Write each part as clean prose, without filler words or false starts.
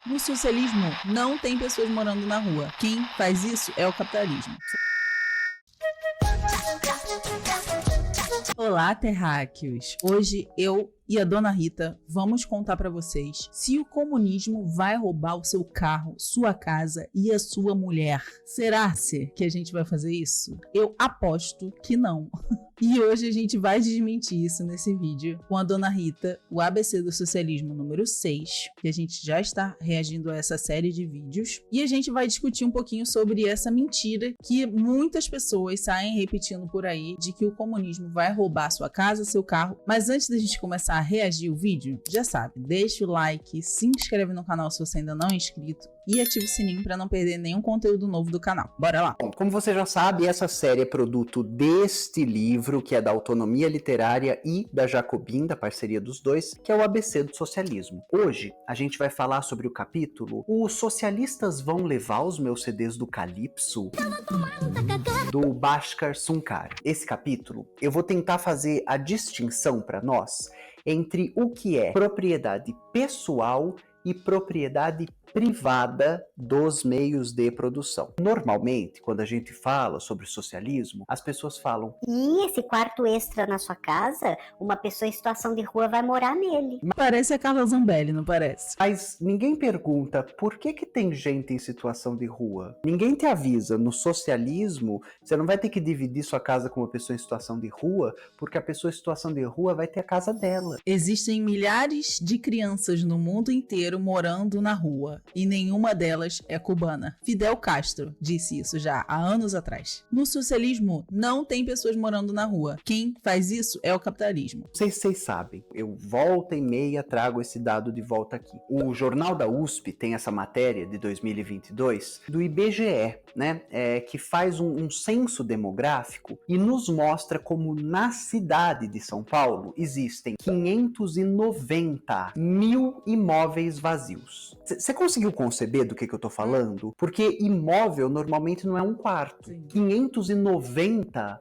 No socialismo, não tem pessoas morando na rua. Quem faz isso é o capitalismo. Olá, terráqueos! Hoje eu e a Dona Rita vamos contar para vocês se o comunismo vai roubar o seu carro, sua casa e a sua mulher. Será-se que a gente vai fazer isso? Eu aposto que não. E hoje a gente vai desmentir isso nesse vídeo com a Dona Rita, o ABC do Socialismo número 6, que a gente já está reagindo a essa série de vídeos. E a gente vai discutir um pouquinho sobre essa mentira que muitas pessoas saem repetindo por aí, de que o comunismo vai roubar sua casa, seu carro. Mas antes da gente começar a reagir o vídeo, já sabe, deixa o like, se inscreve no canal se você ainda não é inscrito e ativa o sininho para não perder nenhum conteúdo novo do canal. Bora lá! Bom, como você já sabe, essa série é produto deste livro, que é da Autonomia Literária e da Jacobin, da parceria dos dois, que é o ABC do Socialismo. Hoje, a gente vai falar sobre o capítulo Os Socialistas Vão Levar os Meus CDs do Calypso? Do Bhaskar Sunkar. Esse capítulo, eu vou tentar fazer a distinção para nós entre o que é propriedade pessoal e propriedade privada dos meios de produção. Normalmente, quando a gente fala sobre socialismo, as pessoas falam: e esse quarto extra na sua casa, uma pessoa em situação de rua vai morar nele. Parece a Carla Zambelli, não parece? Mas ninguém pergunta por que tem gente em situação de rua. Ninguém te avisa. No socialismo, você não vai ter que dividir sua casa com uma pessoa em situação de rua, porque a pessoa em situação de rua vai ter a casa dela. Existem milhares de crianças no mundo inteiro morando na rua. E nenhuma delas é cubana. Fidel Castro disse isso já há anos atrás. No socialismo, não tem pessoas morando na rua. Quem faz isso é o capitalismo. Não sei se vocês sabem, eu volta e meia trago esse dado de volta aqui. O Jornal da USP tem essa matéria de 2022 do IBGE, né, que faz um censo demográfico e nos mostra como na cidade de São Paulo existem 590 mil imóveis vazios. Você conseguiu conceber do que eu tô falando? Porque imóvel normalmente não é um quarto. Sim. 590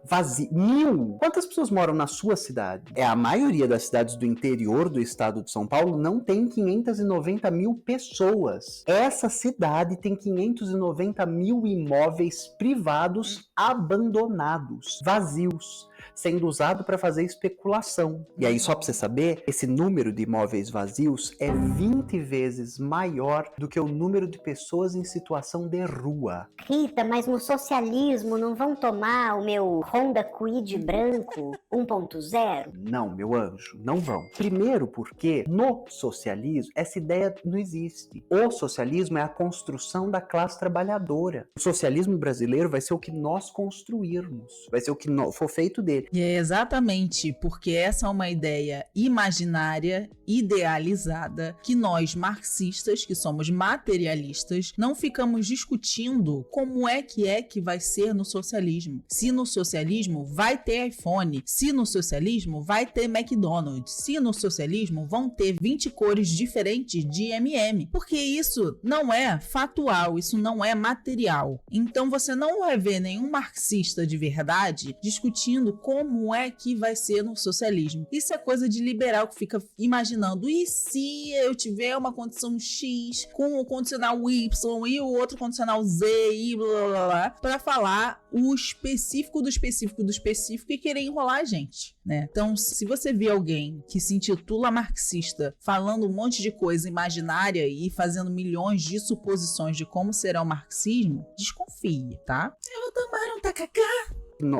mil. Quantas pessoas moram na sua cidade? A maioria das cidades do interior do estado de São Paulo não tem 590 mil pessoas. Essa cidade tem 590 mil imóveis privados abandonados, vazios, sendo usado para fazer especulação. E aí, só para você saber, esse número de imóveis vazios é 20 vezes maior do que o número de pessoas em situação de rua. Rita, mas no socialismo não vão tomar o meu Honda Kwid branco 1.0? Não, meu anjo, não vão. Primeiro porque no socialismo essa ideia não existe. O socialismo é a construção da classe trabalhadora. O socialismo brasileiro vai ser o que nós construirmos, vai ser o que for feito dele. E é exatamente porque essa é uma ideia imaginária, idealizada, que nós marxistas, que somos materialistas, não ficamos discutindo como é que vai ser no socialismo. Se no socialismo vai ter iPhone, se no socialismo vai ter McDonald's, se no socialismo vão ter 20 cores diferentes de M&M, porque isso não é factual, isso não é material. Então você não vai ver nenhum marxista de verdade discutindo como é que vai ser no socialismo. Isso é coisa de liberal que fica imaginando, e se eu tiver uma condição X com o condicional Y e o outro condicional Z e blá blá blá, para falar o específico do específico do específico e querer enrolar a gente, né? Então, se você vê alguém que se intitula marxista falando um monte de coisa imaginária e fazendo milhões de suposições de como será o marxismo, desconfie, tá? Eu vou tomar um tacacá.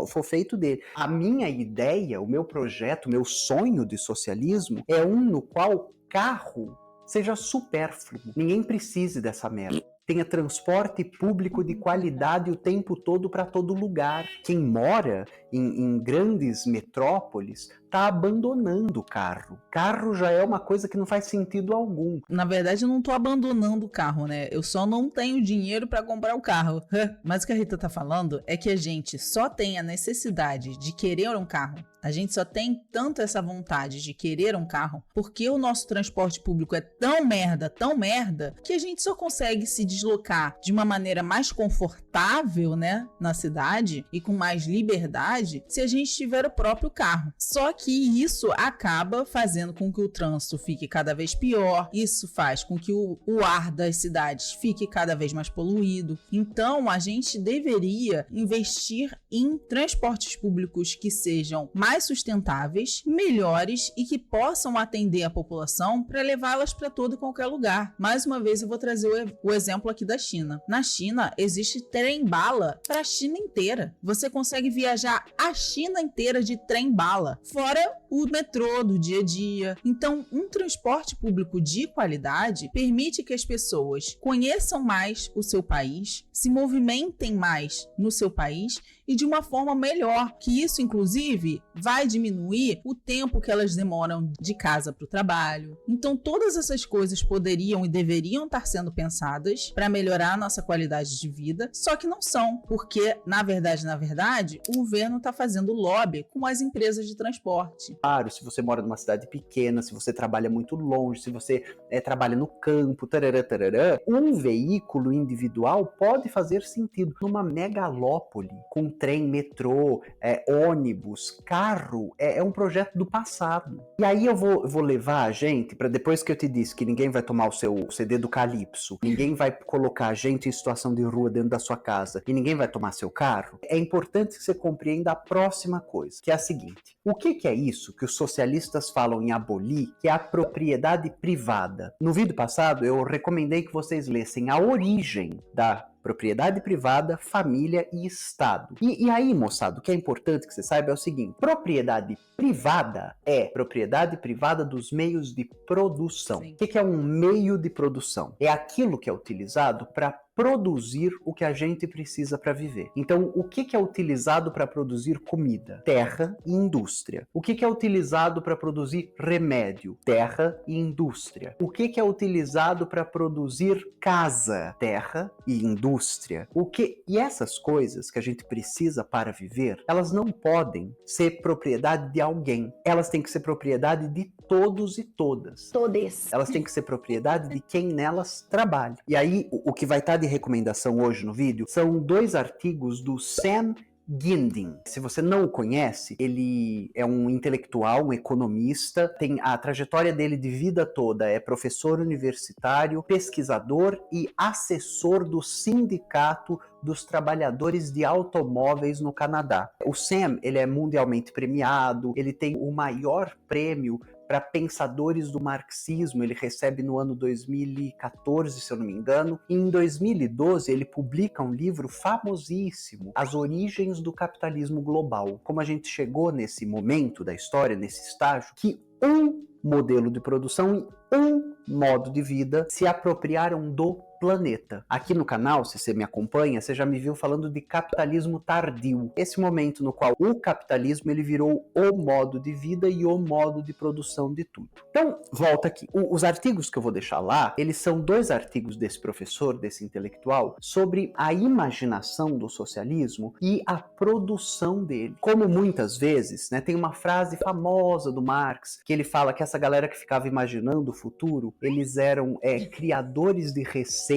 For feito dele. A minha ideia, o meu projeto, o meu sonho de socialismo é um no qual carro seja supérfluo. Ninguém precise dessa merda. Tenha transporte público de qualidade o tempo todo para todo lugar. Quem mora em grandes metrópoles está abandonando o carro. Carro já é uma coisa que não faz sentido algum. Na verdade, eu não tô abandonando o carro, né? Eu só não tenho dinheiro para comprar o carro. Mas o que a Rita tá falando é que a gente só tem a necessidade de querer um carro. A gente só tem tanto essa vontade de querer um carro porque o nosso transporte público é tão merda, que a gente só consegue se deslocar de uma maneira mais confortável, né, na cidade e com mais liberdade se a gente tiver o próprio carro. Só que isso acaba fazendo com que o trânsito fique cada vez pior, isso faz com que o ar das cidades fique cada vez mais poluído. Então, a gente deveria investir em transportes públicos que sejam mais sustentáveis, melhores e que possam atender a população para levá-las para todo e qualquer lugar. Mais uma vez, eu vou trazer o exemplo aqui da China. Na China, existe trem-bala para a China inteira. Você consegue viajar a China inteira de trem-bala, fora o metrô do dia a dia. Então, um transporte público de qualidade permite que as pessoas conheçam mais o seu país, se movimentem mais no seu país e de uma forma melhor, que isso, inclusive, vai diminuir o tempo que elas demoram de casa para o trabalho. Então, todas essas coisas poderiam e deveriam estar sendo pensadas para melhorar a nossa qualidade de vida, só que não são, porque, na verdade, o governo está fazendo lobby com as empresas de transporte. Claro, se você mora numa cidade pequena, se você trabalha muito longe, se você trabalha no campo, tarará, um veículo individual pode fazer sentido. Numa megalópole, com trem, metrô, ônibus, carro, é um projeto do passado. E aí eu vou levar a gente, para depois que eu te disse que ninguém vai tomar o seu CD do Calypso, ninguém vai colocar a gente em situação de rua dentro da sua casa e ninguém vai tomar seu carro, é importante que você compreenda a próxima coisa, que é a seguinte: o que é isso que os socialistas falam em abolir, que é a propriedade privada? No vídeo passado eu recomendei que vocês lessem a origem da propriedade privada, família e Estado. E aí, moçada, o que é importante que você saiba é o seguinte: propriedade privada é propriedade privada dos meios de produção. Sim. O que é um meio de produção? É aquilo que é utilizado para produzir o que a gente precisa para viver. Então, o que é utilizado para produzir comida? Terra e indústria. O que é utilizado para produzir remédio? Terra e indústria. O que é utilizado para produzir casa? Terra e indústria. E essas coisas que a gente precisa para viver, elas não podem ser propriedade de alguém. Elas têm que ser propriedade de todos e todas. Todes. Elas têm que ser propriedade de quem nelas trabalha. E aí, o que vai estar de recomendação hoje no vídeo são 2 artigos do Sam Gindin. Se você não o conhece, ele é um intelectual, um economista, tem a trajetória dele de vida toda, é professor universitário, pesquisador e assessor do Sindicato dos Trabalhadores de Automóveis no Canadá. O Sam, ele é mundialmente premiado, ele tem o maior prêmio para pensadores do marxismo, ele recebe no ano 2014, se eu não me engano. E em 2012, ele publica um livro famosíssimo, As Origens do Capitalismo Global. Como a gente chegou nesse momento da história, nesse estágio, que um modelo de produção e um modo de vida se apropriaram do planeta. Aqui no canal, se você me acompanha, você já me viu falando de capitalismo tardio. Esse momento no qual o capitalismo ele virou o modo de vida e o modo de produção de tudo. Então, volta aqui. Os artigos que eu vou deixar lá, eles são 2 artigos desse professor, desse intelectual, sobre a imaginação do socialismo e a produção dele. Como muitas vezes, tem uma frase famosa do Marx, que ele fala que essa galera que ficava imaginando o futuro, eles eram criadores de receitas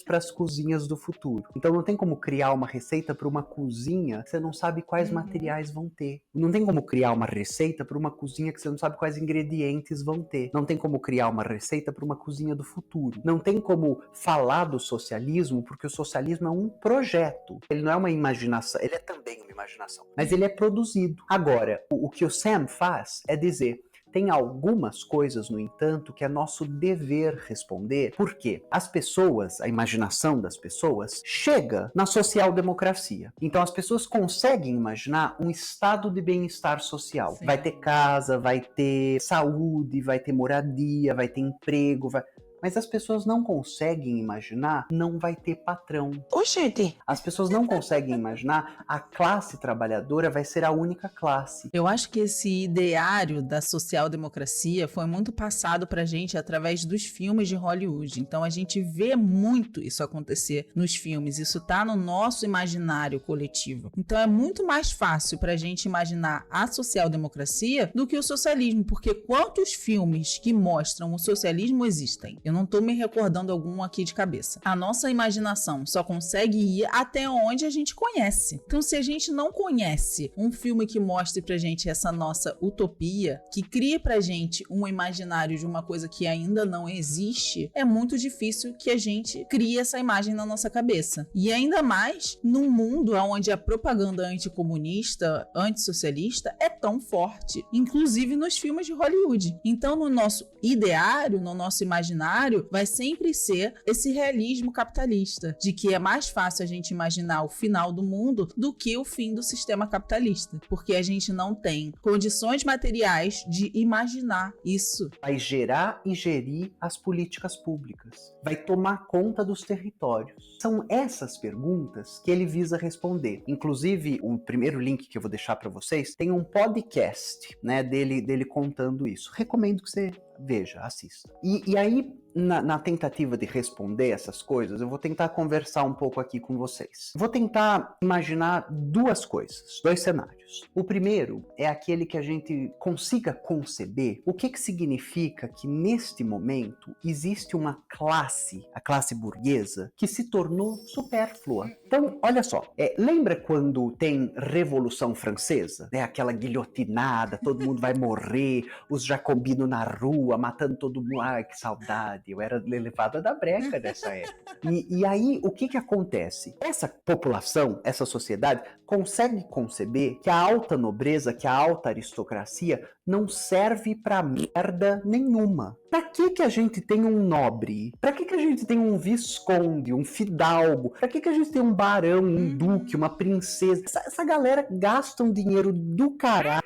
para as cozinhas do futuro. Então não tem como criar uma receita para uma cozinha que você não sabe quais materiais vão ter. Não tem como criar uma receita para uma cozinha que você não sabe quais ingredientes vão ter. Não tem como criar uma receita para uma cozinha do futuro. Não tem como falar do socialismo, porque o socialismo é um projeto. Ele não é uma imaginação, ele é também uma imaginação, mas ele é produzido. Agora, o que o Sam faz é dizer: tem algumas coisas, no entanto, que é nosso dever responder, porque as pessoas, a imaginação das pessoas, chega na social-democracia. Então as pessoas conseguem imaginar um estado de bem-estar social. Sim. Vai ter casa, vai ter saúde, vai ter moradia, vai ter emprego, Mas as pessoas não conseguem imaginar, não vai ter patrão. Oxente! As pessoas não conseguem imaginar, a classe trabalhadora vai ser a única classe. Eu acho que esse ideário da social-democracia foi muito passado pra gente através dos filmes de Hollywood. Então a gente vê muito isso acontecer nos filmes. Isso tá no nosso imaginário coletivo. Então é muito mais fácil pra gente imaginar a social-democracia do que o socialismo. Porque quantos filmes que mostram o socialismo existem? Eu não tô me recordando algum aqui de cabeça. A nossa imaginação só consegue ir até onde a gente conhece. Então, se a gente não conhece um filme que mostre pra gente essa nossa utopia, que crie pra gente um imaginário de uma coisa que ainda não existe, é muito difícil que a gente crie essa imagem na nossa cabeça. E ainda mais num mundo onde a propaganda anticomunista, antissocialista é tão forte, inclusive nos filmes de Hollywood. Então, no nosso ideário, no nosso imaginário, vai sempre ser esse realismo capitalista, de que é mais fácil a gente imaginar o final do mundo do que o fim do sistema capitalista, porque a gente não tem condições materiais de imaginar isso. Vai gerar e gerir as políticas públicas, vai tomar conta dos territórios. São essas perguntas que ele visa responder. Inclusive, o primeiro link que eu vou deixar para vocês tem um podcast, né, dele contando isso. Recomendo que você veja, assista. E aí, na tentativa de responder essas coisas, eu vou tentar conversar um pouco aqui com vocês. Vou tentar imaginar duas coisas, dois cenários. O primeiro é aquele que a gente consiga conceber o que significa que neste momento existe uma classe, a classe burguesa, que se tornou supérflua. Então, olha só, lembra quando tem Revolução Francesa? Aquela guilhotinada, todo mundo vai morrer, os jacobinos na rua, matando todo mundo. Ai, que saudade, eu era levada da breca nessa época. E aí, o que acontece? Essa população, essa sociedade, consegue conceber que a alta nobreza, que a alta aristocracia não serve pra merda nenhuma. Pra que a gente tem um nobre? Pra que a gente tem um visconde, um fidalgo? Pra que a gente tem um barão, um duque, uma princesa? Essa galera gasta um dinheiro do caralho,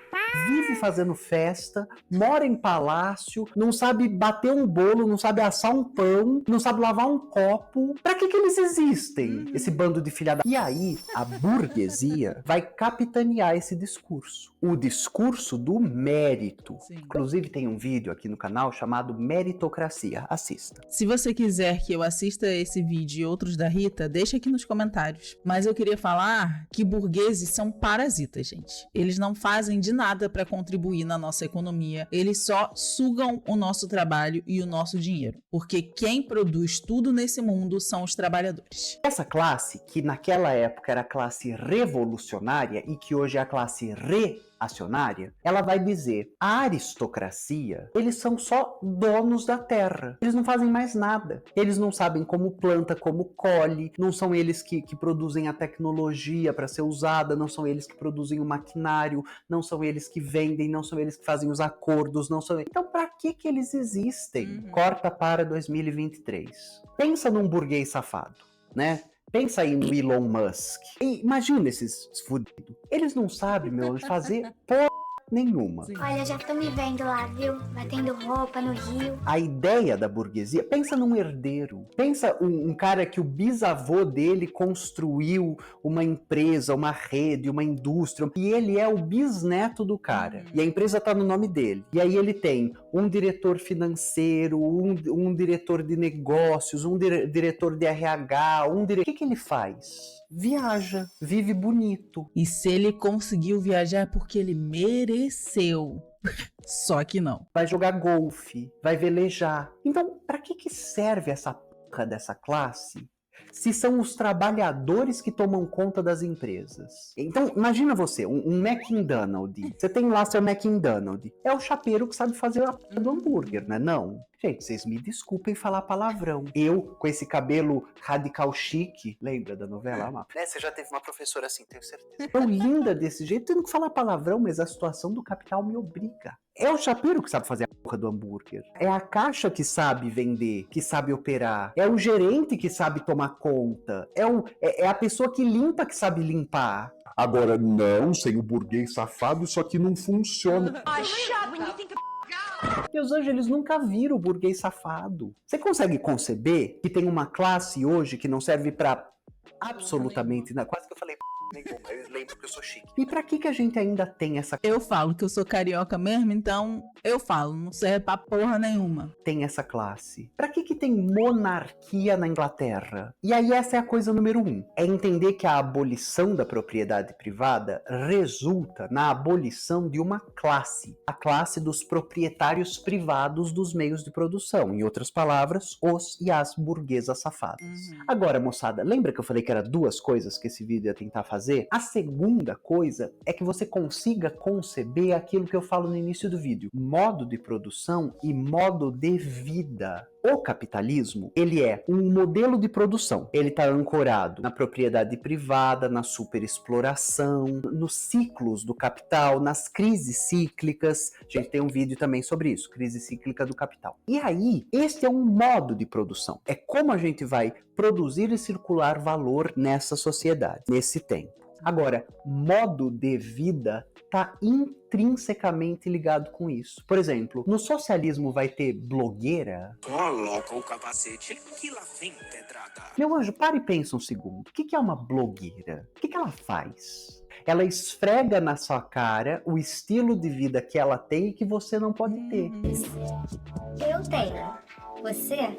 vive fazendo festa, mora em palácio, não sabe bater um bolo, não sabe assar um pão, não sabe lavar um copo. Pra que eles existem? Esse bando de filha da... E aí, a burguesia vai capitanear esse discurso. O discurso do mérito. Sim. Inclusive, tem um vídeo aqui no canal chamado Meritocracia. Assista. Se você quiser que eu assista esse vídeo e outros da Rita, deixa aqui nos comentários. Mas eu queria falar que burgueses são parasitas, gente. Eles não fazem de nada para contribuir na nossa economia. Eles só sugam o nosso trabalho e o nosso dinheiro. Porque quem produz tudo nesse mundo são os trabalhadores. Essa classe, que naquela época era a classe revolucionária e que hoje é a classe reacionária, ela vai dizer: a aristocracia, eles são só donos da terra. Eles não fazem mais nada. Eles não sabem como planta, como colhe, não são eles que produzem a tecnologia para ser usada, não são eles que produzem o maquinário, não são eles que vendem, não são eles que fazem os acordos, não são... Então, para que eles existem? Corta para 2023. Pensa num burguês safado, né? Pensa aí no Elon Musk. E imagina esses fudidos. Eles não sabem, fazer porra nenhuma. Sim. Olha, já estão me vendo lá, viu? Batendo roupa no rio. A ideia da burguesia, pensa num herdeiro. Pensa um cara que o bisavô dele construiu uma empresa, uma rede, uma indústria, e ele é o bisneto do cara. E a empresa tá no nome dele. E aí ele tem um diretor financeiro, um diretor de negócios, um diretor de RH, O que ele faz? Viaja, vive bonito. E se ele conseguiu viajar é porque ele mereceu. Só que não. Vai jogar golfe, vai velejar. Então, para que serve essa porra dessa classe? Se são os trabalhadores que tomam conta das empresas. Então, imagina você, um McDonald's. Você tem lá seu McDonald's. É o chapeiro que sabe fazer a porra do hambúrguer, né? Não. Gente, vocês me desculpem falar palavrão. Eu, com esse cabelo radical chique, lembra da novela, Má? Você já teve uma professora assim, tenho certeza. Tão linda desse jeito, tendo que falar palavrão, mas a situação do capital me obriga. É o chapeiro que sabe fazer a porra do hambúrguer. É a caixa que sabe vender, que sabe operar. É o gerente que sabe tomar conta. É a pessoa que limpa que sabe limpar. Agora, não, sem o burguês safado, isso aqui não funciona. Meus anjos, eles nunca viram o burguês safado. Você consegue conceber que tem uma classe hoje que não serve pra absolutamente nada? Quase que eu falei Nenhuma. Eu lembro que eu sou chique. E pra que a gente ainda tem essa Eu falo que eu sou carioca mesmo, então eu falo, não serve pra porra nenhuma. classe? Pra que tem monarquia na Inglaterra? E aí essa é a coisa número 1. É entender que a abolição da propriedade privada resulta na abolição de uma classe. A classe dos proprietários privados dos meios de produção. Em outras palavras, os e as burguesas safadas. Agora, moçada, lembra que eu falei que era 2 coisas que esse vídeo ia tentar fazer? A segunda coisa é que você consiga conceber aquilo que eu falo no início do vídeo. Modo de produção e modo de vida. O capitalismo, ele é um modelo de produção. Ele está ancorado na propriedade privada, na superexploração, nos ciclos do capital, nas crises cíclicas. A gente tem um vídeo também sobre isso, crise cíclica do capital. E aí, este é um modo de produção. É como a gente vai produzir e circular valor nessa sociedade, nesse tempo. Agora, modo de vida está intrinsecamente ligado com isso. Por exemplo, no socialismo vai ter blogueira? Coloca o capacete que lá vem pedrada. Meu anjo, para e pensa um segundo. O que é uma blogueira? O que ela faz? Ela esfrega na sua cara o estilo de vida que ela tem e que você não pode ter. Eu tenho. Você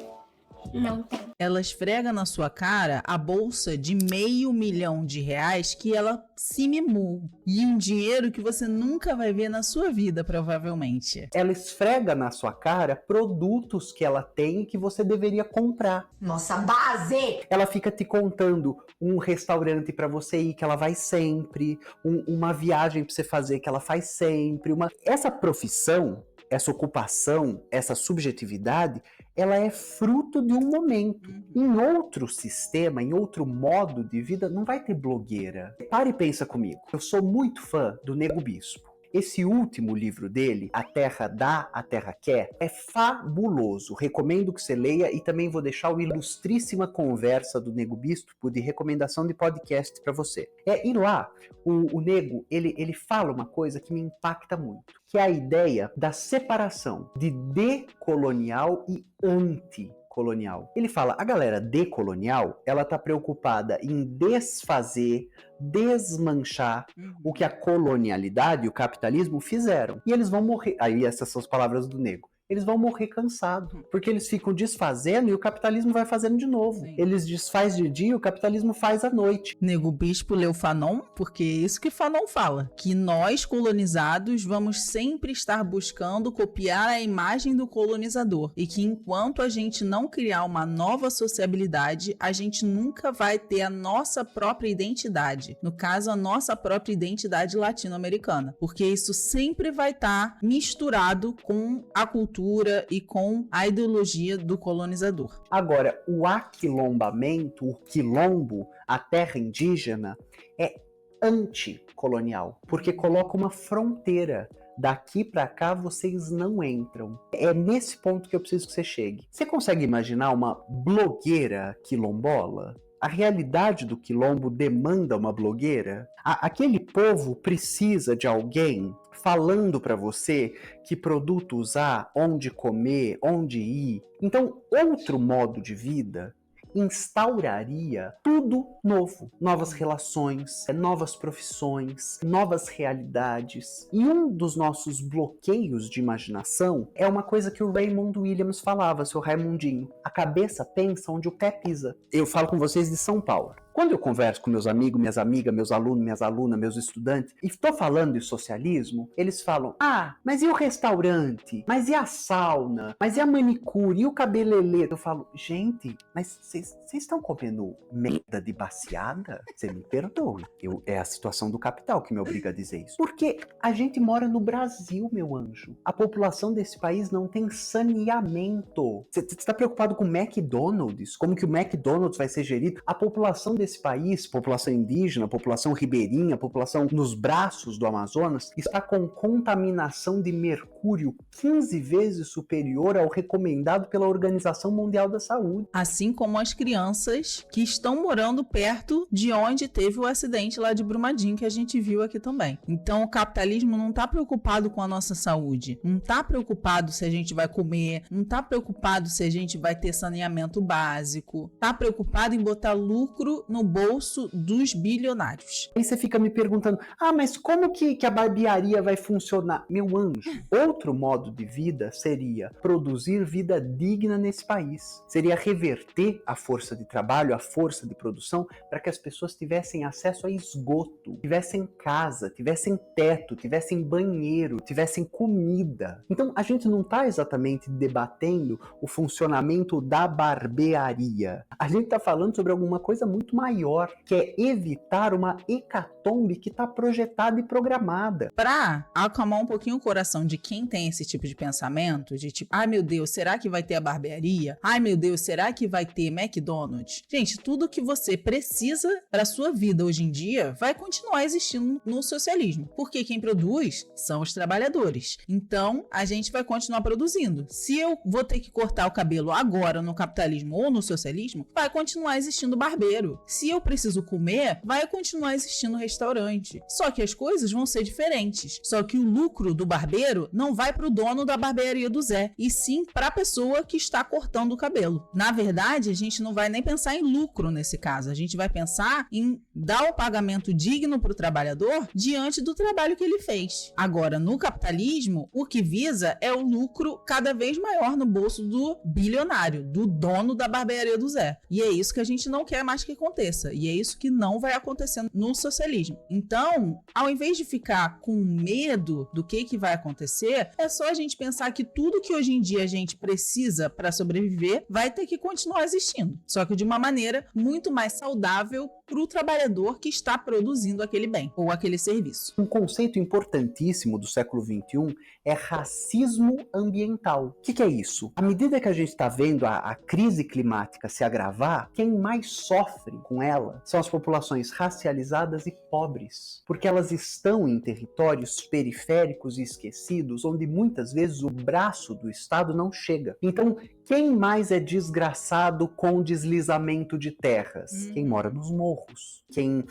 não tem. Ela esfrega na sua cara a bolsa de R$500 mil que ela se mimou. E um dinheiro que você nunca vai ver na sua vida, provavelmente. Ela esfrega na sua cara produtos que ela tem e que você deveria comprar. Nossa base! Ela fica te contando um restaurante pra você ir que ela vai sempre, uma viagem pra você fazer que ela faz sempre. Essa profissão, essa ocupação, essa subjetividade, ela é fruto de um momento. Em outro sistema, em outro modo de vida, não vai ter blogueira. Para e pensa comigo. Eu sou muito fã do Nego Bispo. Esse último livro dele, A Terra Dá, A Terra Quer, é fabuloso. Recomendo que você leia e também vou deixar o ilustríssima conversa do Nego Bispo de recomendação de podcast para você. E lá, o Nego, ele fala uma coisa que me impacta muito, que é a ideia da separação de decolonial e anticolonial. Ele fala, a galera decolonial, ela tá preocupada em desfazer, desmanchar o que a colonialidade e o capitalismo fizeram. E eles vão morrer. Aí essas são as palavras do Nego. Eles vão morrer cansados, porque eles ficam desfazendo e o capitalismo vai fazendo de novo. Sim. Eles desfaz de dia e o capitalismo faz à noite. Nego Bispo leu Fanon, porque é isso que Fanon fala, que nós, colonizados, vamos sempre estar buscando copiar a imagem do colonizador, e que enquanto a gente não criar uma nova sociabilidade, a gente nunca vai ter a nossa própria identidade, no caso, a nossa própria identidade latino-americana, porque isso sempre vai estar misturado com a cultura e com a ideologia do colonizador. Agora, o aquilombamento, o quilombo, a terra indígena, é anticolonial, porque coloca uma fronteira. Daqui pra cá vocês não entram. É nesse ponto que eu preciso que você chegue. Você consegue imaginar uma blogueira quilombola? A realidade do quilombo demanda uma blogueira? Aquele povo precisa de alguém falando para você que produto usar, onde comer, onde ir. Então, outro modo de vida instauraria tudo novo. Novas relações, novas profissões, novas realidades. E um dos nossos bloqueios de imaginação é uma coisa que o Raymond Williams falava, seu Raimundinho. A cabeça pensa onde o pé pisa. Eu falo com vocês de São Paulo. Quando eu converso com meus amigos, minhas amigas, meus alunos, minhas alunas, meus estudantes, e estou falando de socialismo, eles falam, mas e o restaurante? Mas e a sauna? Mas e a manicure? E o cabelelê? Eu falo, gente, mas vocês estão comendo merda de baciada? Você me perdoe. É a situação do capital que me obriga a dizer isso. Porque a gente mora no Brasil, meu anjo. A população desse país não tem saneamento. Você está preocupado com o McDonald's? Como que o McDonald's vai ser gerido? A população desse país, população indígena, população ribeirinha, população nos braços do Amazonas, está com contaminação de mercúrio 15 vezes superior ao recomendado pela Organização Mundial da Saúde. Assim como as crianças que estão morando perto de onde teve o acidente lá de Brumadinho, que a gente viu aqui também. Então o capitalismo não está preocupado com a nossa saúde, não está preocupado se a gente vai comer, não está preocupado se a gente vai ter saneamento básico, está preocupado em botar lucro no bolso dos bilionários. Aí você fica me perguntando, mas como que a barbearia vai funcionar? Meu anjo, outro modo de vida seria produzir vida digna nesse país. Seria reverter a força de trabalho, a força de produção, para que as pessoas tivessem acesso a esgoto, tivessem casa, tivessem teto, tivessem banheiro, tivessem comida. Então a gente não está exatamente debatendo o funcionamento da barbearia. A gente está falando sobre alguma coisa muito maior, que é evitar uma hecatombe que está projetada e programada. Para acalmar um pouquinho o coração de quem tem esse tipo de pensamento, de tipo, ai meu Deus, será que vai ter a barbearia? Ai meu Deus, será que vai ter McDonald's? Gente, tudo que você precisa para sua vida hoje em dia vai continuar existindo no socialismo, porque quem produz são os trabalhadores. Então, a gente vai continuar produzindo. Se eu vou ter que cortar o cabelo agora no capitalismo ou no socialismo, vai continuar existindo barbeiro. Se eu preciso comer, vai continuar existindo restaurante. Só que as coisas vão ser diferentes. Só que o lucro do barbeiro não vai para o dono da barbearia do Zé, e sim para a pessoa que está cortando o cabelo. Na verdade, a gente não vai nem pensar em lucro nesse caso. A gente vai pensar em dar o pagamento digno para o trabalhador diante do trabalho que ele fez. Agora, no capitalismo, o que visa é o lucro cada vez maior no bolso do bilionário, do dono da barbearia do Zé. E é isso que a gente não quer mais que aconteça. E é isso que não vai acontecer no socialismo. Então, ao invés de ficar com medo do que vai acontecer, é só a gente pensar que tudo que hoje em dia a gente precisa para sobreviver vai ter que continuar existindo. Só que de uma maneira muito mais saudável para o trabalhador que está produzindo aquele bem ou aquele serviço. Um conceito importantíssimo do século XXI é racismo ambiental. O que é isso? À medida que a gente está vendo a crise climática se agravar, quem mais sofre com ela são as populações racializadas e pobres, porque elas estão em territórios periféricos e esquecidos, onde muitas vezes o braço do Estado não chega. Então, quem mais é desgraçado com deslizamento de terras? Quem mora nos morros. Quem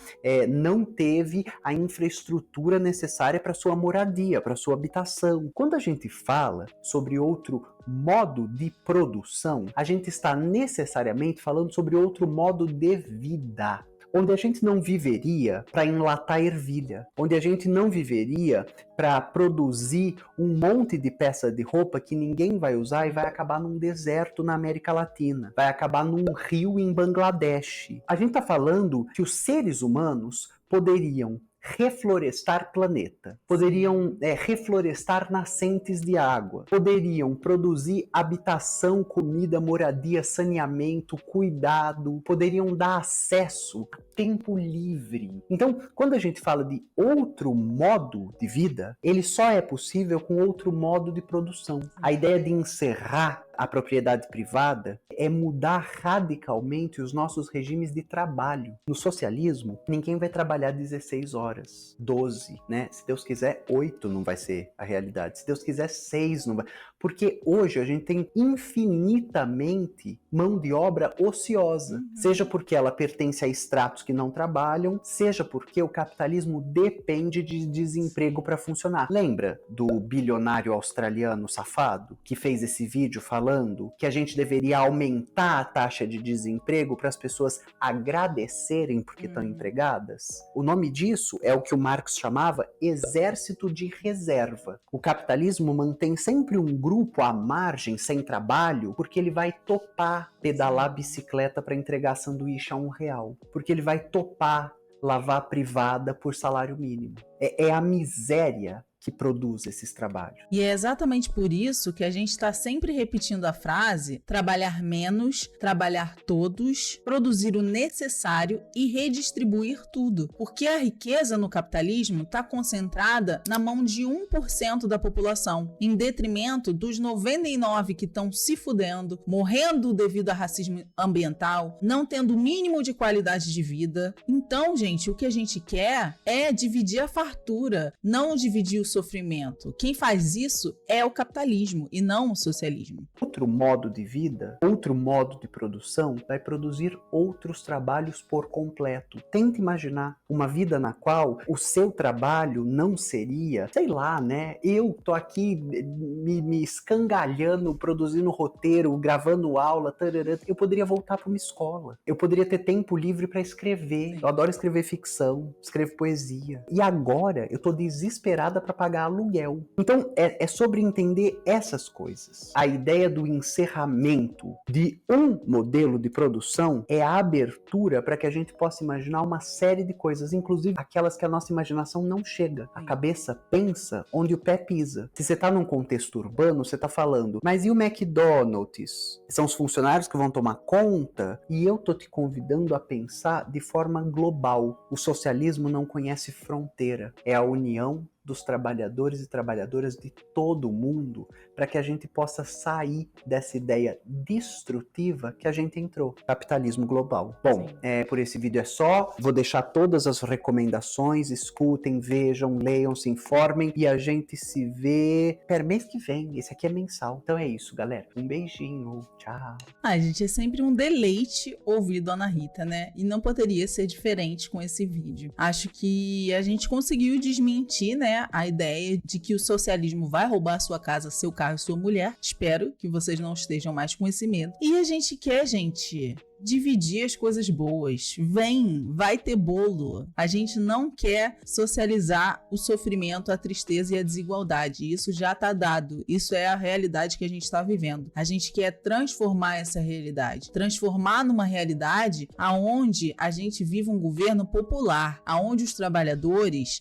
não teve a infraestrutura necessária para sua moradia, para sua habitação. Quando a gente fala sobre outro modo de produção, a gente está necessariamente falando sobre outro modo de vida. Onde a gente não viveria para enlatar ervilha, onde a gente não viveria para produzir um monte de peça de roupa que ninguém vai usar e vai acabar num deserto na América Latina, vai acabar num rio em Bangladesh. A gente está falando que os seres humanos poderiam reflorestar planeta, poderiam reflorestar nascentes de água, poderiam produzir habitação, comida, moradia, saneamento, cuidado, poderiam dar acesso a tempo livre. Então, quando a gente fala de outro modo de vida, ele só é possível com outro modo de produção. A ideia de encerrar a propriedade privada é mudar radicalmente os nossos regimes de trabalho. No socialismo, ninguém vai trabalhar 16 horas, 12, né? Se Deus quiser, 8 não vai ser a realidade. Se Deus quiser, 6 não vai. Porque hoje a gente tem infinitamente mão de obra ociosa. Seja porque ela pertence a estratos que não trabalham, seja porque o capitalismo depende de desemprego para funcionar. Lembra do bilionário australiano safado que fez esse vídeo falando que a gente deveria aumentar a taxa de desemprego para as pessoas agradecerem porque estão empregadas? O nome disso é o que o Marx chamava exército de reserva. O capitalismo mantém sempre um grupo à margem, sem trabalho, porque ele vai topar pedalar bicicleta para entregar sanduíche a R$1, porque ele vai topar lavar privada por salário mínimo. É a miséria que produz esses trabalhos. E é exatamente por isso que a gente está sempre repetindo a frase: trabalhar menos, trabalhar todos, produzir o necessário e redistribuir tudo. Porque a riqueza no capitalismo está concentrada na mão de 1% da população, em detrimento dos 99% que estão se fudendo, morrendo devido a racismo ambiental, não tendo o mínimo de qualidade de vida. Então, gente, o que a gente quer é dividir a fartura, não dividir o sofrimento. Quem faz isso é o capitalismo e não o socialismo. Outro modo de vida, outro modo de produção, vai produzir outros trabalhos por completo. Tente imaginar uma vida na qual o seu trabalho não seria, sei lá, né? Eu tô aqui me escangalhando, produzindo roteiro, gravando aula, tarará. Eu poderia voltar para uma escola. Eu poderia ter tempo livre para escrever. Eu adoro escrever ficção, escrevo poesia. E agora eu tô desesperada para pagar aluguel. Então é sobre entender essas coisas. A ideia do encerramento de um modelo de produção é a abertura para que a gente possa imaginar uma série de coisas, inclusive aquelas que a nossa imaginação não chega. A cabeça pensa onde o pé pisa. Se você está num contexto urbano, você está falando, mas e o McDonald's? São os funcionários que vão tomar conta? E eu tô te convidando a pensar de forma global. O socialismo não conhece fronteira. É a união dos trabalhadores e trabalhadoras de todo o mundo para que a gente possa sair dessa ideia destrutiva que a gente entrou. Capitalismo global. Bom, por esse vídeo é só. Vou deixar todas as recomendações. Escutem, vejam, leiam, se informem e a gente se vê mês que vem. Esse aqui é mensal. Então é isso, galera. Um beijinho. Tchau. Gente, é sempre um deleite ouvir Dona Rita, né? E não poderia ser diferente com esse vídeo. Acho que a gente conseguiu desmentir, né, a ideia de que o socialismo vai roubar sua casa, seu carro e sua mulher. Espero que vocês não estejam mais com esse medo. E a gente quer, gente, dividir as coisas boas. Vai ter bolo. A gente não quer socializar o sofrimento, a tristeza e a desigualdade. Isso já tá dado. Isso é a realidade que a gente está vivendo. A gente quer transformar essa realidade. Transformar numa realidade aonde a gente vive um governo popular, aonde os trabalhadores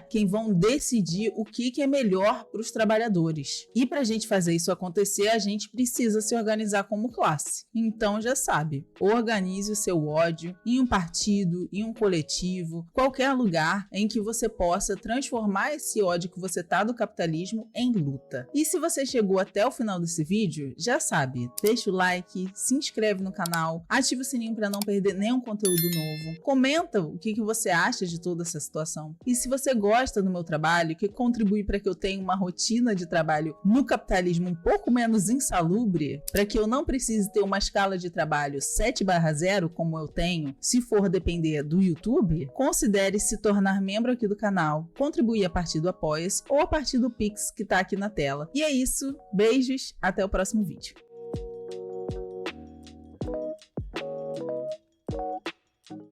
quem vão decidir o que é melhor para os trabalhadores. E para a gente fazer isso acontecer, a gente precisa se organizar como classe. Então já sabe, organize o seu ódio em um partido, em um coletivo, qualquer lugar em que você possa transformar esse ódio que você tá do capitalismo em luta. E se você chegou até o final desse vídeo, já sabe, deixa o like, se inscreve no canal, ativa o sininho para não perder nenhum conteúdo novo, comenta o que você acha de toda essa situação. E se você gosta do meu trabalho, que contribui para que eu tenha uma rotina de trabalho no capitalismo um pouco menos insalubre, para que eu não precise ter uma escala de trabalho 7/0 como eu tenho, se for depender do YouTube, considere se tornar membro aqui do canal, contribuir a partir do Apoia-se ou a partir do Pix que tá aqui na tela. E é isso, beijos, até o próximo vídeo.